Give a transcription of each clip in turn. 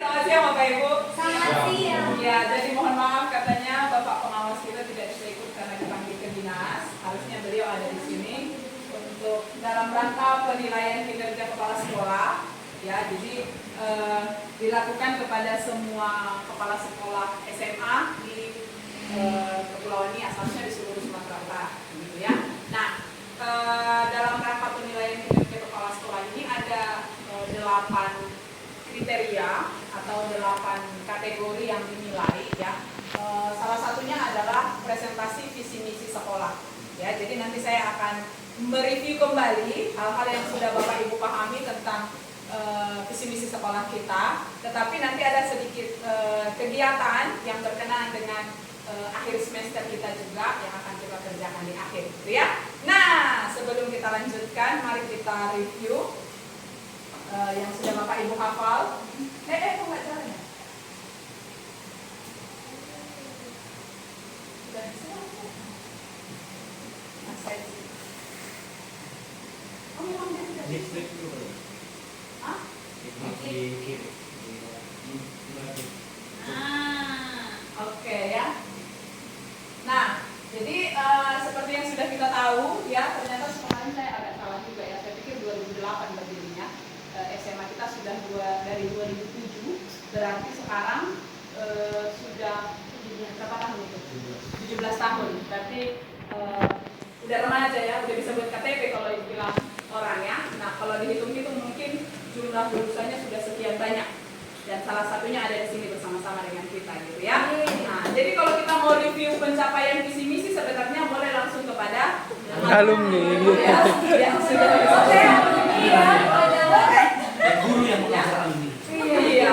Selamat siang Bapak Ibu. Selamat siang. Ya, jadi mohon maaf katanya Bapak pengawas kita tidak bisa ikut karena dipanggil ke dinas. Harusnya beliau ada di sini untuk dalam rangka penilaian kinerja kepala sekolah. Ya, jadi dilakukan kepada semua kepala sekolah SMA di Kepulauan Nias, harusnya di seluruh Sumatera Utara, gitu ya. Nah, dalam rangka penilaian kinerja kepala sekolah ini ada 8 kriteria atau 8 kategori yang dinilai ya. Salah satunya adalah presentasi visi misi sekolah ya. Jadi nanti saya akan mereview kembali hal-hal yang sudah Bapak Ibu pahami tentang visi misi sekolah kita, tetapi nanti ada sedikit kegiatan yang berkenaan dengan akhir semester kita juga yang akan kita kerjakan di akhir gitu ya. Nah, sebelum kita lanjutkan, mari kita review yang sudah Bapak Ibu hafal. Kok nggak jalan ya? Sudah bisa? Oh, memang dia tidak bisa. Hah? Oke ya. Nah, jadi seperti yang sudah kita tahu ya, ternyata kemarin saya agak salah juga ya. Saya pikir 2008 berdirinya. SMA kita sudah dari 2007, berarti sekarang sudah berapa tahun itu? 17 tahun. Berarti udah remaja ya, udah bisa buat KTP kalau dibilang orang ya. Nah, kalau dihitung-hitung mungkin jumlah lulusannya sudah sekian banyak. Dan salah satunya ada di sini bersama-sama dengan kita gitu ya. Nah, jadi kalau kita mau review pencapaian visi misi sebenarnya boleh langsung kepada alumni ya, yang sudah Guru yang mengajar alumni. Iya.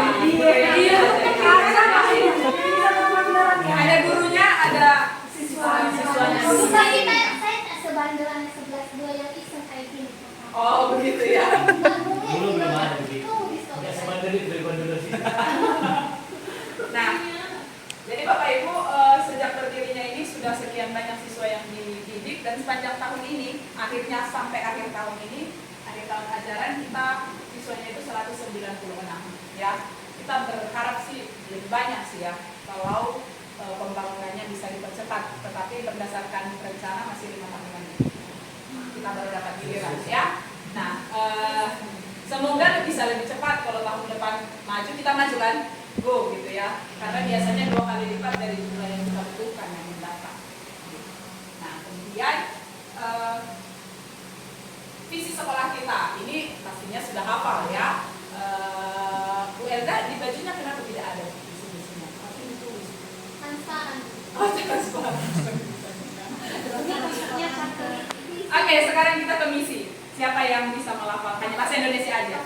Ada gurunya, ada siswanya. Saya sebandelan 11-2 yang iseng kayak gini. Oh, begitu ya. Dulu belum ada begitu. Nggak sebandel itu dari bandel sih. Nah, jadi Bapak Ibu sejak berdirinya ini sudah sekian banyak siswa yang dididik dan sepanjang tahun ini, akhirnya sampai akhir tahun ini, akhir tahun ajaran kita siswanya itu 196 ya. Kita berharap sih lebih banyak sih ya kalau pembangunannya bisa dipercepat, tetapi berdasarkan rencana masih 5 tahun lagi kita baru dapat giliran ya. Nah, semoga bisa lebih cepat. Kalau tahun depan maju, kita maju kan, go gitu ya, karena biasanya 2 kali lipat dari jumlah yang kita butuhkan yang mendaftar. Nah, kemudian visi sekolah kita ini pastinya sudah hafal ya. Bu Elda, di bajunya kenapa tidak ada visi-misinya? Pasti ditulis. Transparan. Oh, transparan. Oke, sekarang kita ke misi. Siapa yang bisa melafalkannya? Bahasa Indonesia aja.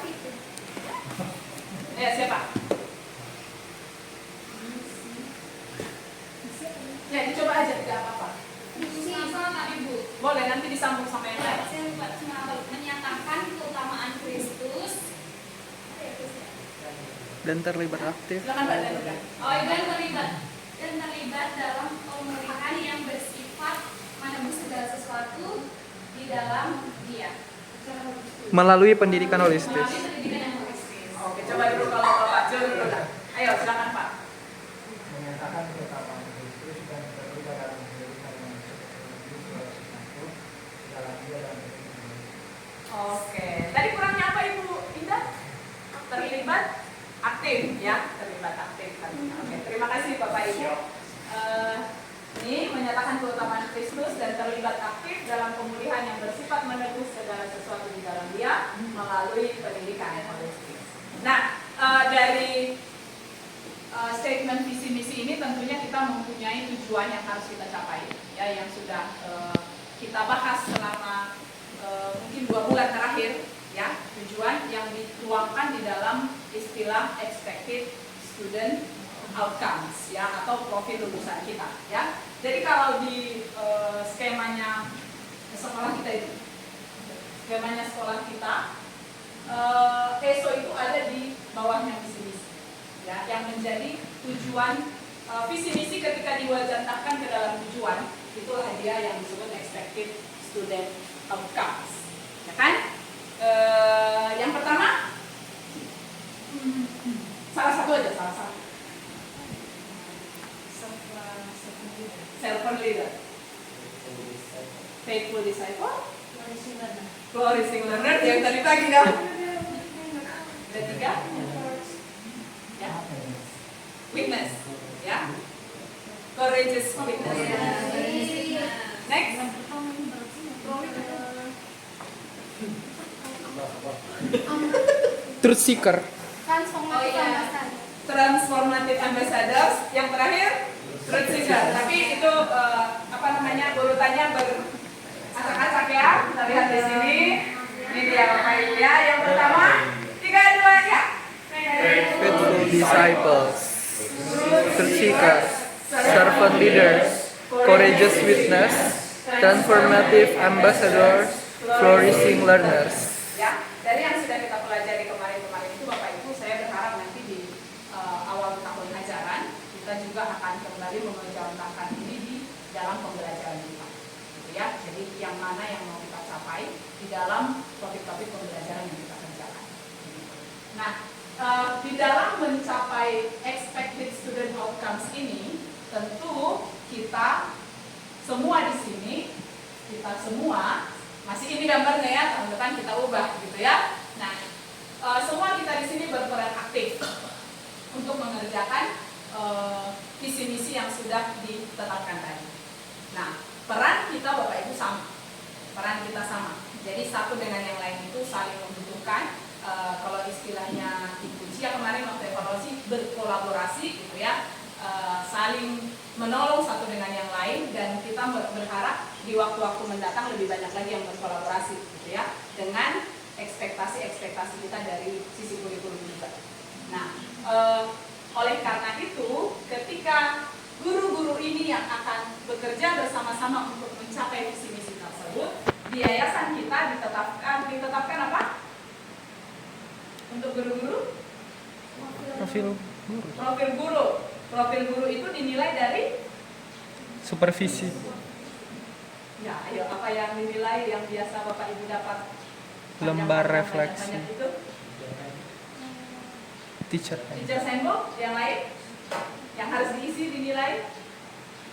Siapa? Ya, dicoba aja, tidak apa-apa. Ibu. Boleh, nanti disambung sama yang lain. Menyatakan keutamaan Kristus dan terlibat aktif. Silakan Mbak Danda. dan terlibat dalam pemulihan yang bersifat menebus segala sesuatu di dalam Dia. Melalui pendidikan holistis. Melalui pendidikan yang holistis. Oke, coba dulu kalau Bapak Jul dulu. Ayo, silakan Pak. Menyatakan keutamaan Kristus dan terlibat dalam pendidikan yang sesuatu dalam Dia dan Oke, tadi kurangnya apa Ibu Indah? Terlibat aktif ya, terlibat aktif. Oke, terima kasih Bapak Ibu. Ini menyatakan keutamaan Kristus dan terlibat aktif dalam pemulihan yang bersifat menebus segala sesuatu di dalam Dia melalui pendidikan yang holistis. Nah, dari statement visi misi ini tentunya kita mempunyai tujuan yang harus kita capai, ya, yang sudah kita bahas selama mungkin 2 bulan terakhir, ya, tujuan yang dituangkan di dalam istilah expected student outcomes ya, atau profil lulusan kita ya. Jadi kalau di skemanya sekolah kita itu, skemanya sekolah kita, ESO itu ada di bawahnya visi misi ya, yang menjadi tujuan visi misi ketika diwajantahkan ke dalam tujuan, itulah dia yang disebut expected student outcomes ya kan. Yang pertama Salah satu aja, salah satu. Servant leader, faithful disciple, flourishing learner. Yang tadi pagi dah. Ada 3. Ya. Witness, ya. Courageous witness. Next. Truth seeker. Transformatif ambassador. Transformative ambassadors. Yang terakhir truth seeker. Tapi itu urutannya beracak-acak ya. Kita lihat di sini. Ini dia Bapak Ibu ya. Yang pertama 3, 2 ya. Faithful disciples. Truth seekers. Servant leaders. Courageous witness. Transformative ambassadors. Flourishing learners. Ya, dari yang sudah kita pelajari kemarin-kemarin itu Bapak Ibu, saya berharap nanti di awal tahun ajaran kita juga akan kembali mengejawantakan ini di dalam pembelajaran kita, gitu ya. Jadi yang mana yang mau kita capai di dalam topik-topik pembelajaran yang kita kerjakan. Nah, di dalam mencapai expected student outcomes ini, tentu kita semua di sini, kita semua masih ini gambarnya ya, tahun depan kita ubah gitu ya. Nah, semua kita di sini berperan aktif untuk mengerjakan visi misi yang sudah ditetapkan tadi. Nah, peran kita Bapak Ibu sama, peran kita sama. Jadi satu dengan yang lain itu saling membutuhkan. Kalau istilahnya Ibu Cia kemarin waktu evaluasi berkolaborasi gitu ya, saling menolong satu dengan yang lain, dan kita berharap di waktu-waktu mendatang lebih banyak lagi yang berkolaborasi gitu ya, dengan ekspektasi-ekspektasi kita dari sisi kurikulum juga. Nah, oleh karena itu ketika guru-guru ini yang akan bekerja bersama-sama untuk mencapai visi misi tersebut, di yayasan kita ditetapkan apa? Untuk guru-guru? Profil guru. Profil guru itu dinilai dari Supervisi. ya, ayo apa yang dinilai yang biasa Bapak Ibu dapat? Lembar Banyak refleksi. itu. Teacher. Teacher handbook, yang lain yang harus diisi dinilai.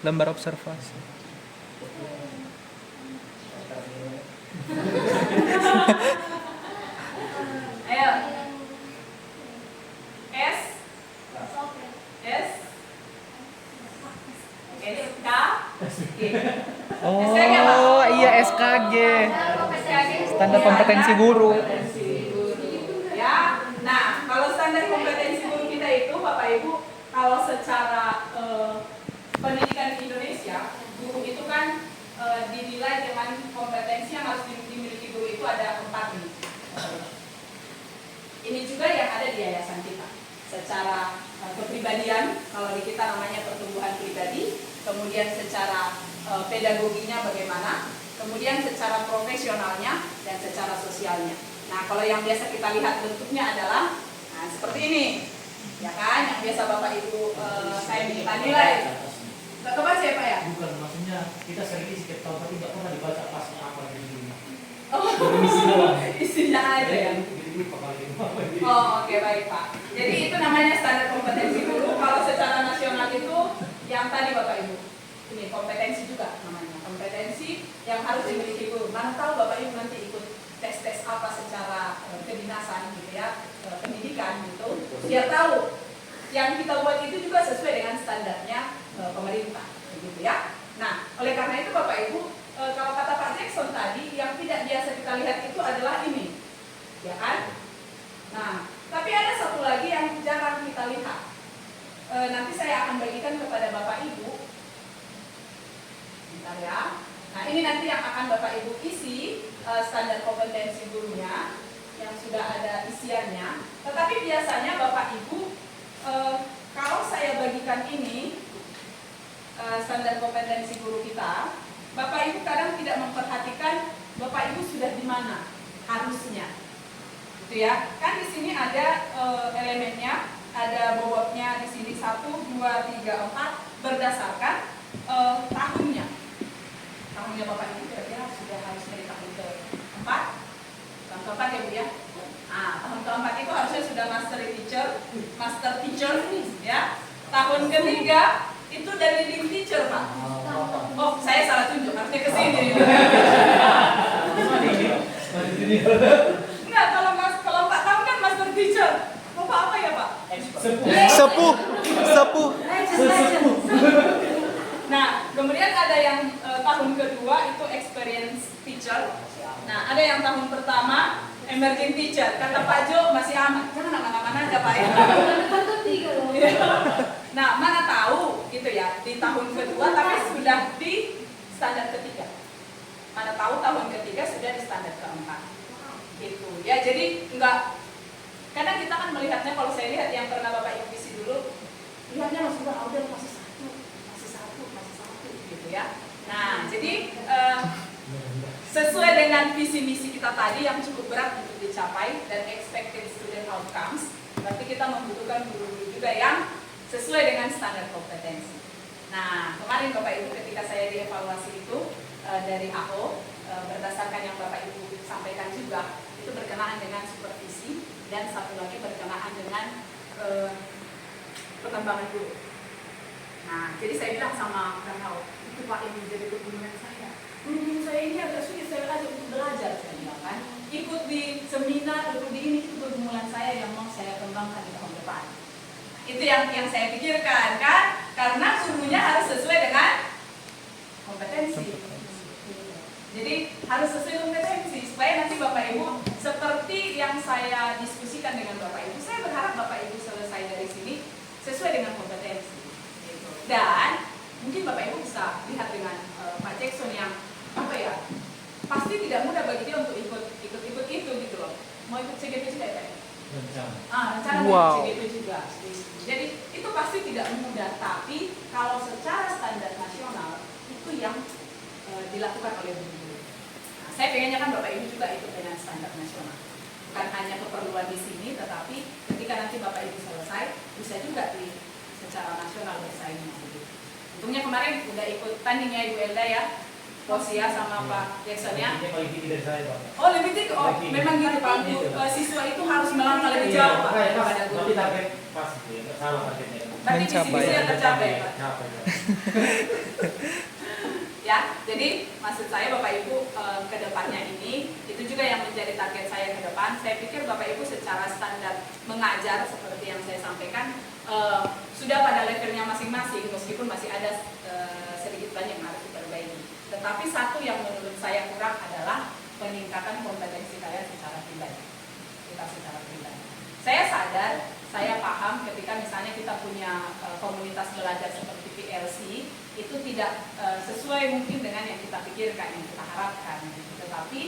Lembar observasi. Ayo. S SK G. Oh iya, SKG. Standar kompetensi guru. Ya. Nah, kalau standar kompetensi guru kita itu Bapak Ibu, kalau secara pendidikan di Indonesia, guru itu kan dinilai dengan kompetensi yang harus dimiliki guru itu ada 4 nih. Ini juga yang ada di yayasan kita. Secara kepribadian, kalau di kita namanya pertumbuhan pribadi, kemudian secara pedagoginya bagaimana, kemudian secara profesionalnya dan secara sosialnya. Nah, kalau yang biasa kita lihat bentuknya adalah seperti ini, ya kan? Yang biasa Bapak Ibu saya minta nilai. Nggak kebaca ya Pak ya? Bukan, maksudnya kita sering isi setiap tahun tapi nggak pernah dibaca pasnya apa di sini. Oh, isinya aja ya. Oh, oke, baik Pak. Jadi itu namanya standar kompetensi guru. Kalau secara nasional itu yang tadi Bapak Ibu, ini kompetensi juga namanya. Kompetensi yang harus dimiliki guru. Mana tahu Bapak Ibu nanti ikut tes-tes apa secara kedinasan gitu ya, pendidikan gitu. Biar tahu yang kita buat itu juga sesuai dengan standarnya pemerintah, gitu ya. Nah, oleh karena itu Bapak Ibu, kalau kata Pak Jackson tadi, yang tidak biasa kita lihat itu adalah ini, ya kan? Nah, tapi ada satu lagi yang jarang kita lihat. Nanti saya akan bagikan kepada Bapak Ibu. Bentar ya. Nah, ini nanti yang akan Bapak Ibu isi standar kompetensi gurunya yang sudah ada isiannya. Tetapi biasanya Bapak Ibu, kalau saya bagikan ini standar kompetensi guru kita, Bapak Ibu kadang tidak memperhatikan Bapak Ibu sudah di mana harusnya, gitu ya. Kan di sini ada elemennya, ada bobotnya di sini 1, 2, 3, 4 berdasarkan tahunnya. Tahunnya Bapak Ibu kira-kira sudah harusnya di tahun ke-4, tahun ke-4 ya Bu ya. Nah, tahun ke-4 keempat itu harusnya sudah master teacher ya. Tahun ketiga itu dari leading teacher Pak. Oh saya salah tunjuk, harusnya ke sini. Enggak, kalau 4 tahun kan master teacher. Bapak apa ya Pak? Sepuh. Nah, kemudian ada yang tahun kedua itu experience teacher. Nah, ada yang tahun pertama emerging teacher. Kata Pak Jo masih aman. Jangan aman-aman aja Pak ya. Nah, mana tahu gitu ya di tahun kedua tapi sudah di standar ketiga. Mana tahu tahun ketiga sudah di standar keempat. Gitu ya. Jadi enggak, kadang kita kan melihatnya, kalau saya lihat yang pernah Bapak Ibu isi dulu, lihatnya langsung udah masih satu gitu ya. Nah, jadi sesuai dengan visi misi kita tadi yang cukup berat untuk dicapai dan expected student outcomes, berarti kita membutuhkan guru-guru juga yang sesuai dengan standar kompetensi. Nah, kemarin Bapak Ibu ketika saya dievaluasi itu dari AO, berdasarkan yang Bapak Ibu sampaikan juga, itu berkenaan dengan supervisi dan satu lagi berkenaan dengan perkembangan guru. Nah, jadi saya bilang sama Kang AO, itu Pak yang menjadi kebingungan saya. Guru saya ini agak sulit saya ajak untuk belajar, saya bilang kan. Ikut di seminar, ikut di ini, itu pergumulan saya yang mau saya kembangkan di tahun depan. Itu yang saya pikirkan kan, karena gurunya harus sesuai dengan kompetensi. Jadi harus sesuai kompetensi supaya nanti Bapak Ibu seperti yang saya diskusikan dengan Bapak Ibu, saya berharap Bapak Ibu selesai dari sini sesuai dengan kompetensi. Gitu. Dan mungkin Bapak Ibu bisa lihat dengan Pak Jackson yang apa ya, pasti tidak mudah bagi dia untuk ikut itu gitu loh. Mau ikut CGP juga ya? Rencana Wow. CGP juga. Jadi itu pasti tidak mudah, tapi kalau secara standar nasional itu yang dilakukan oleh guru. Nah, saya pengennya kan Bapak Ibu juga ikut dengan standar nasional. Bukan hanya keperluan di sini, tetapi ketika nanti Bapak Ibu selesai, bisa juga di secara nasional bersaing. Untungnya kemarin udah ikut tandingnya Ibu Elda ya, Posia sama Pak Jackson ya. Ini paling tinggi dari saya, Pak. Oh lebih tinggi, oh memang gitu Pak. Siswa itu harus melangkah lebih jauh Pak daripada guru. Tapi target pas itu ya, salah targetnya. Berarti visi-misi yang tercapai Pak. Capai. Ya, jadi maksud saya Bapak Ibu ke depannya ini, itu juga yang menjadi target saya ke depan. Saya pikir Bapak Ibu secara standar mengajar seperti yang saya sampaikan sudah pada levelnya masing-masing, meskipun masih ada sedikit banyak yang harus diperbaiki. Tetapi satu yang menurut saya kurang adalah peningkatan kompetensi kalian secara pribadi. Kita secara pribadi. Saya sadar, saya paham ketika misalnya kita punya komunitas belajar seperti PLC, itu tidak sesuai mungkin dengan yang kita pikirkan, yang kita harapkan. Tetapi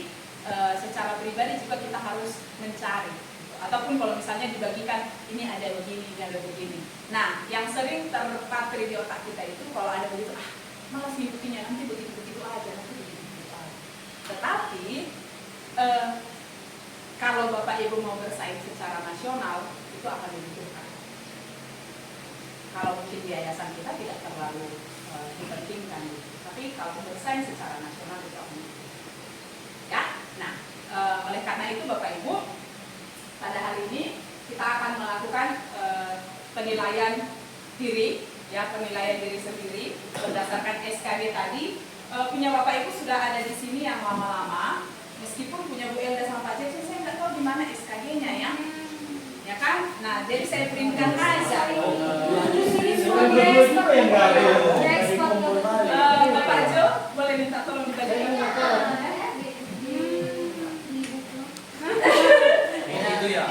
secara pribadi juga kita harus mencari. Ataupun kalau misalnya dibagikan, ini ada begini, ini ada begini. Nah, yang sering terpatri di otak kita itu, kalau ada begitu, malas ngikutinya, nanti begitu-begitu aja, nanti begitu-begitu aja. Tetapi, kalau Bapak Ibu mau bersaing secara nasional, itu akan dibutuhkan. Kalau mungkin di yayasan kita tidak terlalu dipentingkan, tapi kalau bersaing secara nasional itu akan dibutuhkan. Ya, nah, oleh karena itu Bapak Ibu, pada hari ini kita akan melakukan penilaian diri, ya penilaian diri sendiri berdasarkan SKG tadi. Punya Bapak Ibu sudah ada di sini yang lama-lama, meskipun punya Bu Elda sama Pak Jackson, saya nggak tahu di mana SKG-nya ya kan? Nah, jadi saya printkan aja. Bapak Jo, boleh minta tolong dibagikan. Itu ya.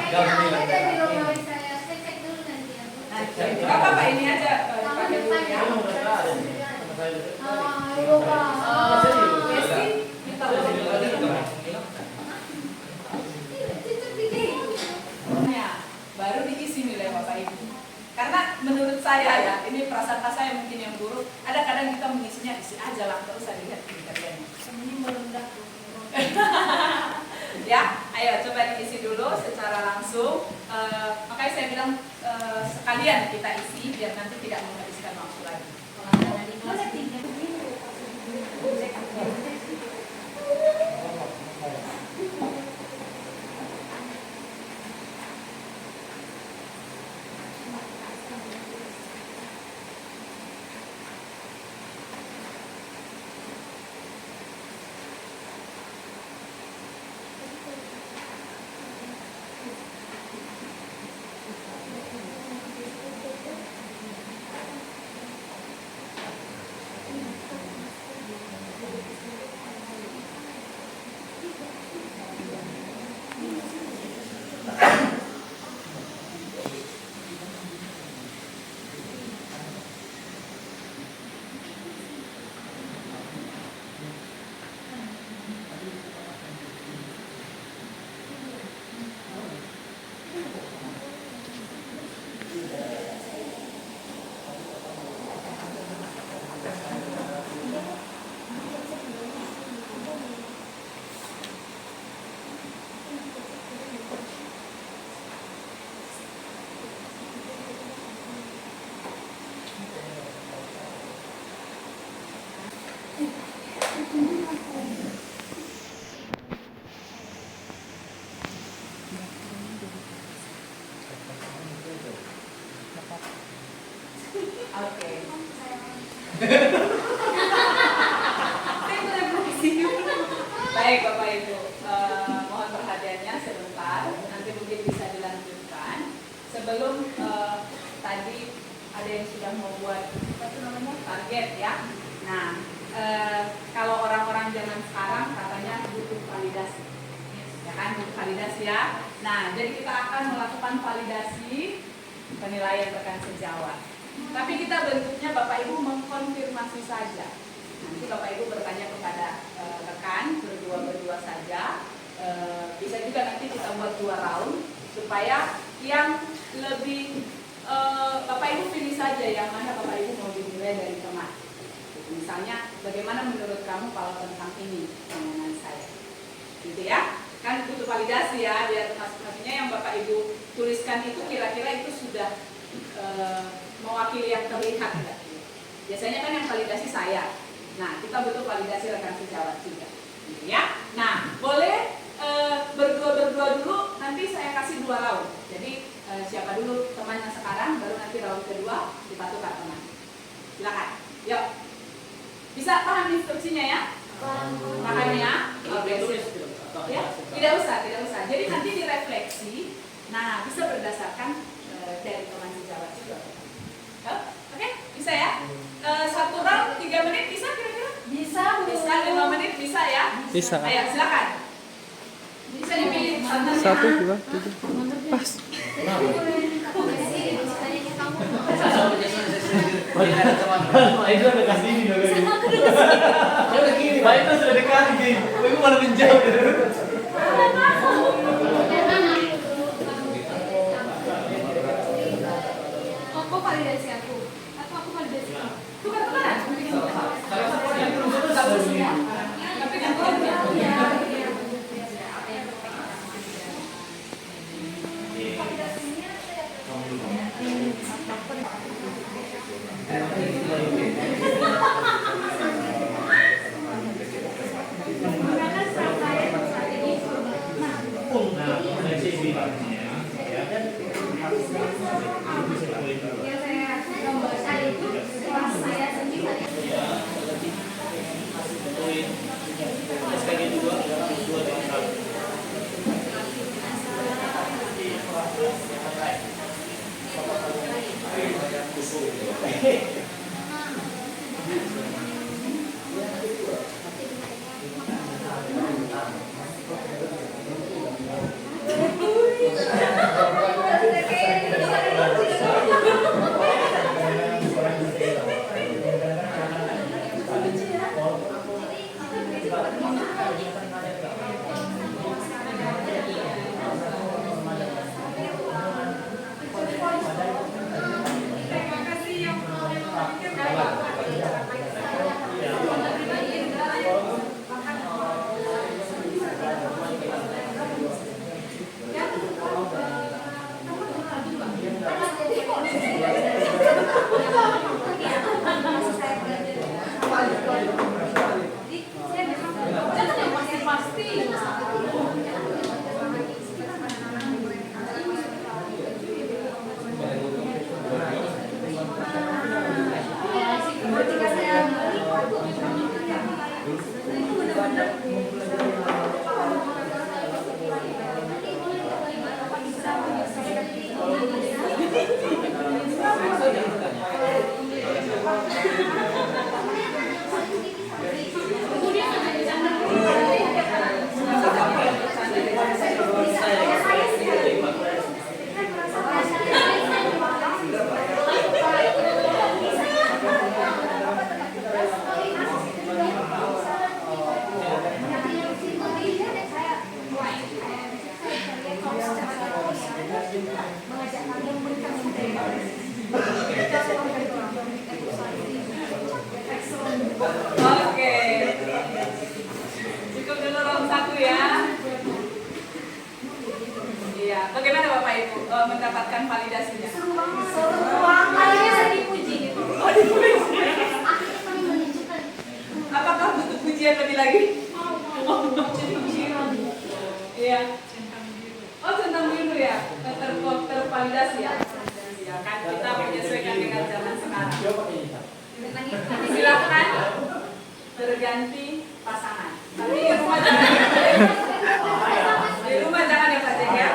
Gak apa-apa, ini aja pakai dulu ya. Desi, minta tolong dibagikan. Baru diisi nilai Bapak Ibu. Karena menurut saya ya, ini prasangka saya mungkin yang buruk. Ada kadang kita mengisinya isi aja lah, terus saya lihat kriterianya. Ini merendah. Ya, ayo coba diisi dulu secara langsung. Makanya saya bilang sekalian kita isi biar nanti tidak menghabiskan waktu lagi. Oke. Baik Bapak Ibu, mohon perhatiannya sebentar, nanti mungkin bisa dilanjutkan. Sebelum tadi ada yang sudah mau buat apa itu namanya target ya. Nah, kalau orang-orang zaman sekarang katanya butuh validasi, ya kan, butuh validasi ya. Nah, jadi kita akan melakukan validasi penilaian rekan sejawat. Tapi kita bentuknya Bapak Ibu mengkonfirmasi saja. Nanti Bapak Ibu bertanya kepada rekan berdua saja. Bisa juga nanti kita buat 2 round supaya yang lebih Bapak Ibu pilih saja yang mana Bapak Ibu mau dinilai dari teman. Misalnya, bagaimana menurut kamu kalau tentang ini dengan saya, gitu ya? Kan butuh validasi ya, biar maksudnya yang Bapak Ibu tuliskan itu kira-kira itu sudah mewakili yang terlihat tidak? Biasanya kan yang validasi saya. Nah, kita butuh validasi rekan sejawat juga, gitu ya. Nah, boleh berdua dulu, nanti saya kasih 2 round. Jadi siapa dulu temannya sekarang, baru nanti round kedua kita tukar teman. Silakan, yuk. Bisa paham instruksinya ya? Paham ya? Oke, ya? Tidak usah. Jadi nanti direfleksi. Nah, bisa berdasarkan dari teman sejawat juga. Oke, bisa ya? 1 round 3 menit bisa kira-kira? Bisa 5 menit bisa ya? Bisa. Ayo silakan. Bisa dipilih 1, 2, 3. Pas. Pak itu udah kasih ini dong. Dia udah gini, Pak itu sudah dekat gini. Pak itu malah menjauh. Aku validasi aku. Atau aku validasi kamu. tukar-tukaran. Tapi kan Ya saya sekarang. Coba pakai ini. Silakan berganti pasangan. Tapi di rumah jangan. Di rumah jangan ya Pak Cek ya.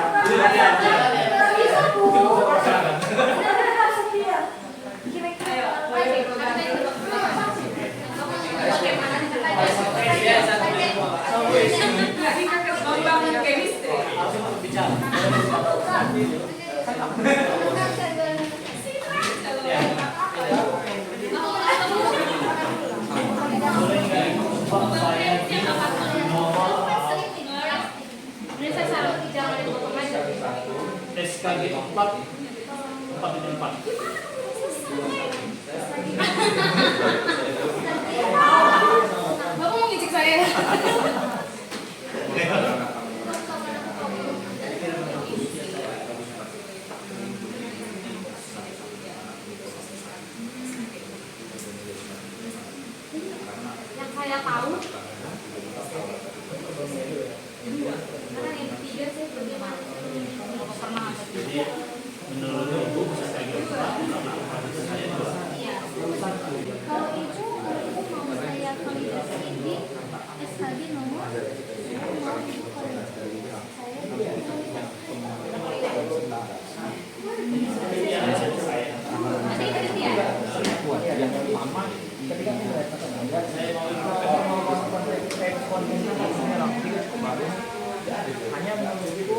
Ayo, boleh berganti. Lagi kakak membangun chemistry. Langsung bicara. SKG 4 itu 4. Bapak mau ngicik saya. Yang saya tahu, karena yang ketiga saya belum pernah. Jadi menurut ibu bisa kayak gitu. Iya. Kalau itu ibu mau saya validasi di SKB nomor, ibu mau ibu validasi hanya menurut ibu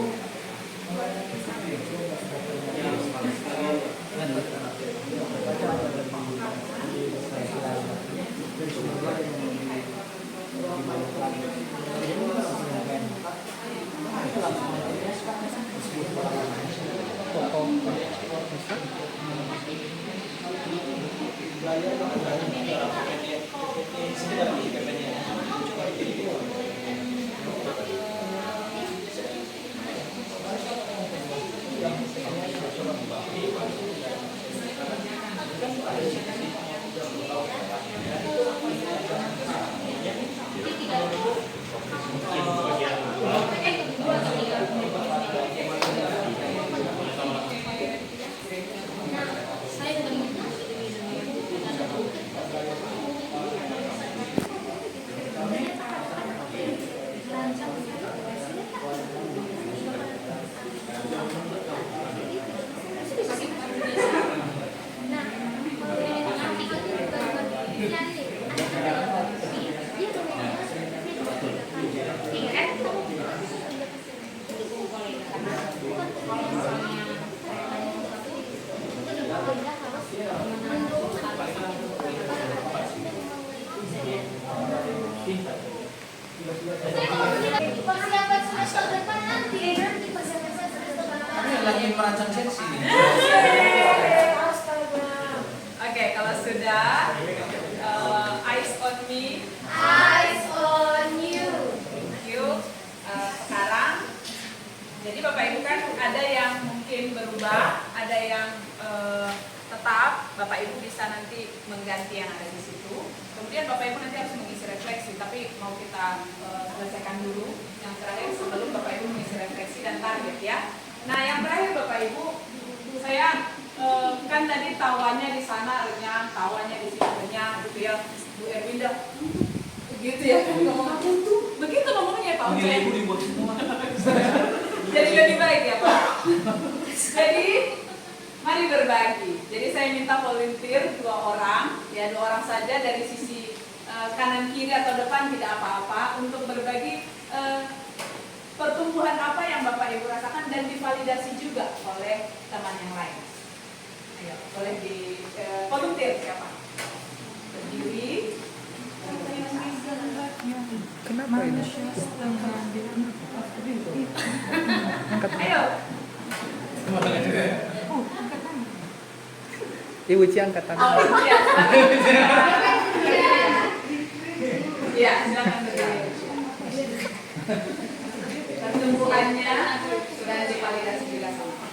persiapan semester depan nanti persiapan semester depan. Lagi merancang seksi. Oke, kalau sudah eyes on me. Eyes on you. Thank you. Sekarang, jadi Bapak Ibu kan ada yang mungkin berubah, ada yang tetap. Bapak Ibu bisa nanti mengganti yang ada di situ. Kemudian Bapak Ibu nanti harus mengisi refleksi, tapi mau kita selesaikan dulu yang terakhir sebelum Bapak Ibu mengisi refleksi dan target ya. Nah, yang terakhir Bapak Ibu, saya kan tadi tawanya di sana renyah, tawanya di sini renyah gitu ya. Bu Erwinda gitu ya kan ngomong apa itu? Begitu ngomongnya Pak. Nilai ibu dibuat semua. Jadi lebih baik ya Pak. Jadi mari berbagi. Jadi saya minta volunteer 2 orang, ya 2 orang saja dari sisi kanan kiri atau depan tidak apa-apa untuk berbagi pertumbuhan apa yang Bapak Ibu rasakan dan divalidasi juga oleh teman yang lain. Ayo, boleh di volunteer siapa? Berdiri. Kenapa ini? Angkat. Ayo. Ibu Ci angkat tangan. Oh, iya. Iya, silakan berdiri. Pertumbuhannya sudah divalidasi juga sama.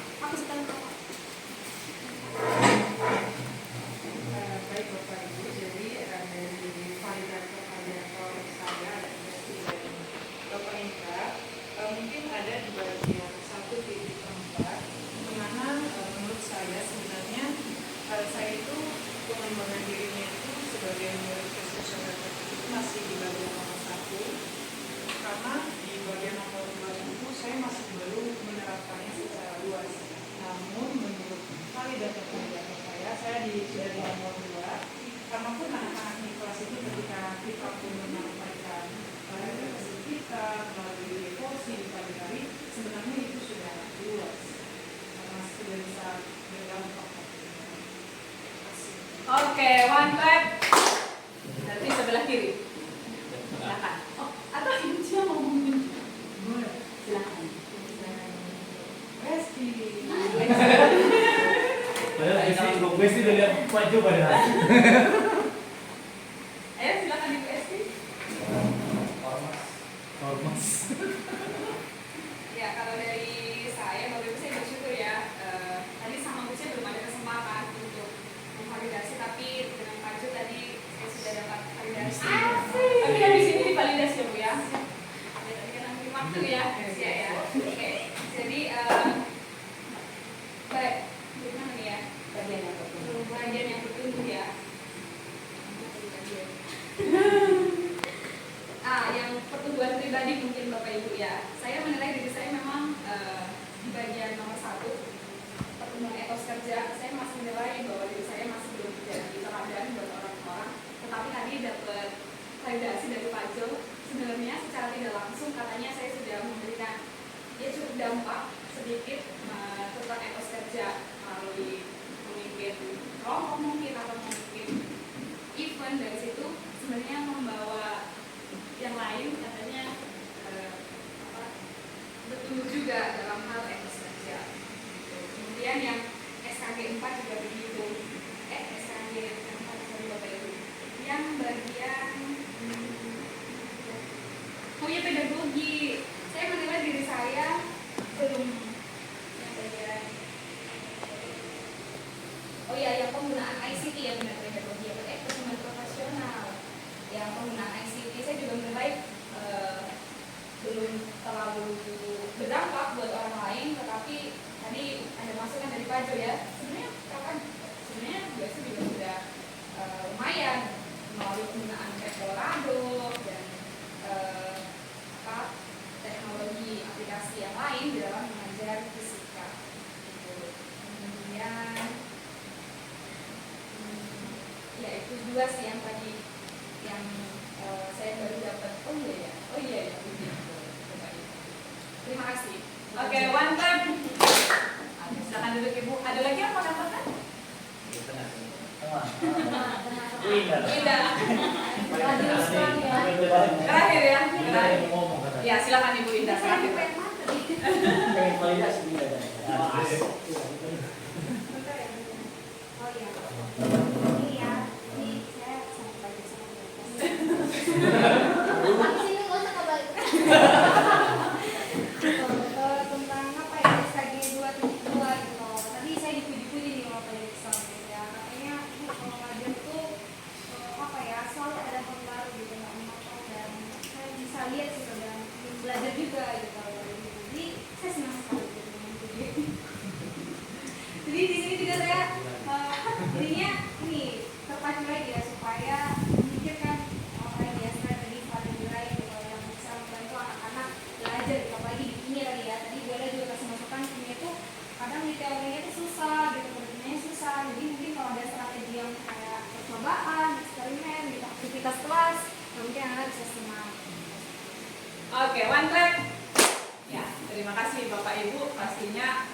Baik Bapak Ibu, jadi dari validator saya dari Bapak Indra, mungkin ada di bagian 1.4 di mana menurut saya sebenarnya saya itu murid kesehatan itu masih di bagian nomor 1, karena di bagian nomor 2 itu saya masih belum menerapkannya secara luas. Namun menurut validator saya sudah di nomor 2, karena pun anak-anak di kelas itu ketika kita pun menyampaikan presentasi kita melalui porsi di pagi hari, sebenarnya itu sudah luas, karena sudah bisa berdampak. Oke, one clap. Nanti sebelah kiri. Silakan. Oh, atau ibu Cia mau ngomongin? Boleh. Silakan. Resti. Padahal Besti udah lihat maju padahal. Ayo silakan Ibu Esti. Ormas. Ya, kalau dari saya, Bapak Ibu, saya bersyukur ya. Tadi sama Bu Cia belum ada kesempatan untuk memvalidasi, tapi dengan Pak Jo tadi saya sudah dapat validasi. Tapi kan di sini divalidasi ya Bu ya. Ya, tadi kan nanti waktu ya, Cia ya. Oke, jadi baik, gimana nih ya? Bagian yang bertumbuh ya. Yang pertumbuhan pribadi mungkin Bapak Ibu ya. Saya menilai diri saya memang di bagian nomor 1 pertumbuhan etos kerja. Saya masih menilai bahwa diri saya masih belum menjadi teladan buat orang-orang. Tetapi tadi dapat validasi dari Pak Jo. Sebenarnya secara tidak langsung katanya saya sudah memberikan cukup dampak sedikit tentang etos kerja melalui memimpin kelompok mungkin atau memimpin event. Dari situ sebenarnya membawa yang lain katanya bertumbuh juga dalam hal etos kerja. Kemudian yang SKG 4 juga begitu. SKG 4 sorry Bapak Ibu. Yang bagian pedagogi. Saya menilai diri saya belum yang bagian yang penggunaan ICT ya, benar pedagogi ya, pertemuan profesional. Yang penggunaan ICT saya juga menilai belum terlalu berdampak buat orang lain, tetapi tadi ada masukan dari Pak Jo ya. Sebenarnya biasa juga sudah lumayan melalui penggunaan Colorado dan teknologi aplikasi yang lain di dalam mengajar fisika. Kemudian ya itu dua sih yang tadi yang saya baru dapat. Oh iya ya. Terima kasih. Oke, one time. Silakan duduk Ibu. Ada lagi yang mau tambahkan? Winda. Terakhir ya. Ya, silakan Ibu Indah. Pengen validasi juga. Ini ya, ini saya sangat bagus sama Habis ini nggak usah kebalik. Tentang apa ya, SKG 272 gitu. Tadi saya dipuji-puji nih sama Pak Yusuf ya. Katanya kalau ngajar tuh apa ya, selalu ada hal baru gitu, nggak monoton, dan saya bisa lihat gitu dan belajar juga gitu. Jadi saya senang sekali gitu. Jadi di sini juga saya jadinya ini terpacu lagi ya, supaya memikirkan orang ya strategi pada nilai gitu yang bisa membantu anak-anak belajar gitu. Apalagi di kimia kali ya, tadi gue juga kasih masukan kimia itu kadang di teorinya itu susah gitu, perbedaannya susah. Jadi mungkin kalau ada strategi yang kayak percobaan, eksperimen gitu, aktivitas kelas, mungkin anak bisa senang. Oke, one clap. Ya, terima kasih Bapak Ibu. Pastinya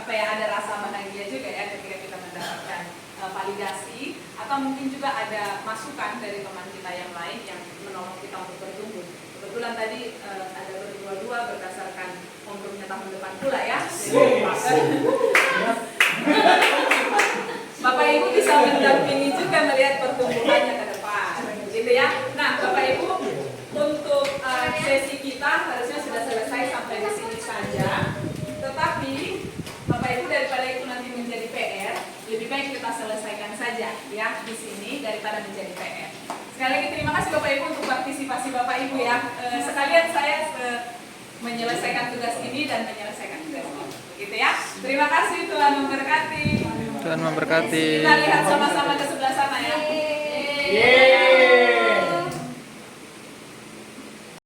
ada rasa bahagia juga ya ketika kita mendapatkan validasi, atau mungkin juga ada masukan dari teman kita yang lain yang menolong kita untuk bertumbuh. Kebetulan tadi ada berdua-dua berdasarkan umurnya tahun depan pula ya. Bapak Ibu bisa mendampingi juga melihat pertumbuhannya ke depan, gitu ya. Nah, Bapak Ibu, untuk sesi kita harusnya sudah selesai sampai di sini saja. Tetapi Bapak Ibu, daripada itu nanti menjadi PR, lebih baik kita selesaikan saja ya di sini daripada menjadi PR. Sekali lagi terima kasih Bapak Ibu untuk partisipasi Bapak Ibu ya. Sekalian saya menyelesaikan tugas ini dan menyelesaikan tugas ini, gitu ya. Terima kasih, Tuhan memberkati. Tuhan memberkati. Kita lihat sama-sama ke sebelah sana ya. Yeay.